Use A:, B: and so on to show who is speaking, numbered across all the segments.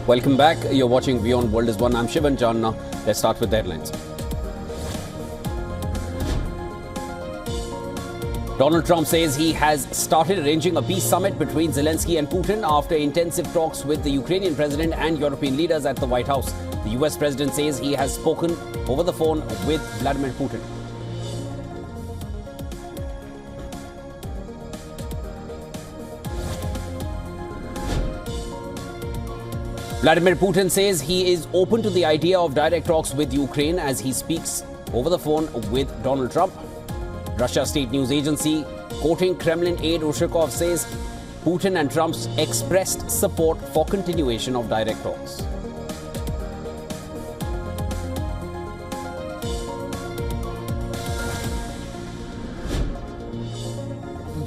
A: Welcome back. You're watching WION World is One. I'm Shivan John. Now, let's start with the headlines. Donald Trump says he has started arranging a peace summit between Zelensky and Putin after intensive talks with the Ukrainian president and European leaders at the White House. The US president says he has spoken over the phone with Vladimir Putin. Vladimir Putin says he is open to the idea of direct talks with Ukraine as he speaks over the phone with Donald Trump. Russia state news agency quoting Kremlin aide Ushakov says Putin and Trump expressed support for continuation of direct talks.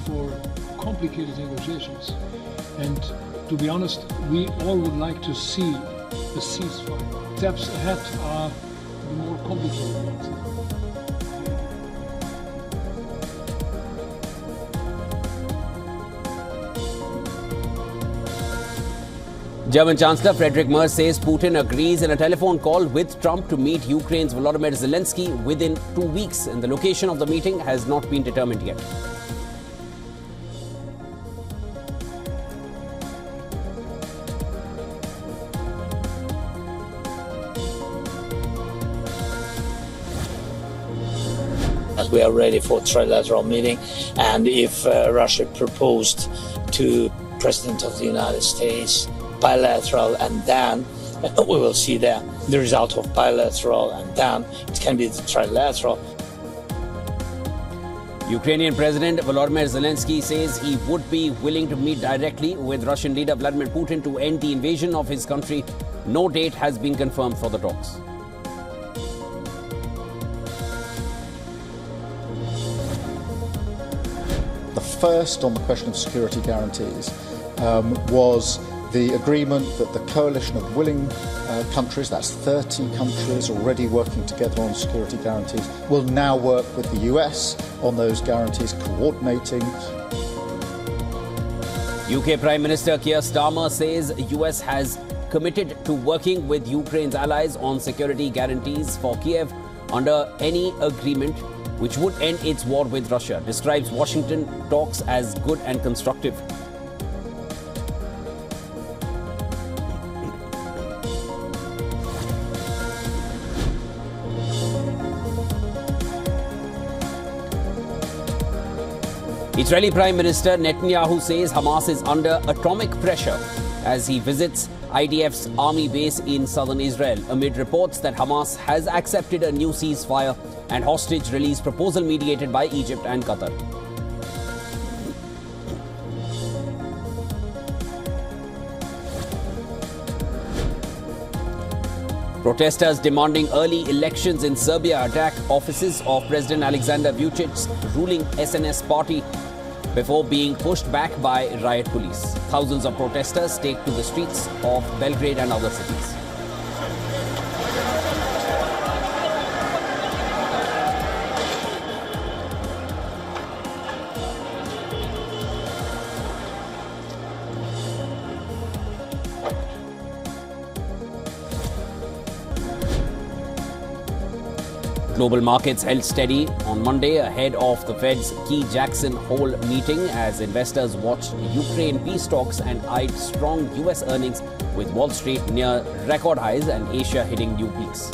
B: For complicated negotiations, and to be honest, we all would like to see a ceasefire. Steps ahead are the more complicated ones.
A: German Chancellor Friedrich Merz says Putin agrees in a telephone call with Trump to meet Ukraine's Volodymyr Zelensky within 2 weeks, and the location of the meeting has not been determined yet.
C: We are ready for a trilateral meeting, and if Russia proposed to President of the United States bilateral, and then we will see the result of bilateral, and then it can be the trilateral.
A: Ukrainian President Volodymyr Zelensky says he would be willing to meet directly with Russian leader Vladimir Putin to end the invasion of his country. No date has been confirmed for the talks.
D: First, on the question of security guarantees, was the agreement that the coalition of willing countries, that's 30 countries already working together on security guarantees, will now work with the US on those guarantees, coordinating.
A: UK Prime Minister Keir Starmer says US has committed to working with Ukraine's allies on security guarantees for Kyiv under any agreement which would end its war with Russia. Describes Washington talks as good and constructive. Israeli Prime Minister Netanyahu says Hamas is under atomic pressure as he visits IDF's army base in southern Israel amid reports that Hamas has accepted a new ceasefire and hostage release proposal mediated by Egypt and Qatar. Protesters demanding early elections in Serbia attack offices of President Alexander Vucic's ruling SNS party before being pushed back by riot police. Thousands of protesters take to the streets of Belgrade and other cities. Global markets held steady on Monday ahead of the Fed's key Jackson Hole meeting as investors watched Ukraine peace talks and eyed strong US earnings with Wall Street near record highs and Asia hitting new peaks.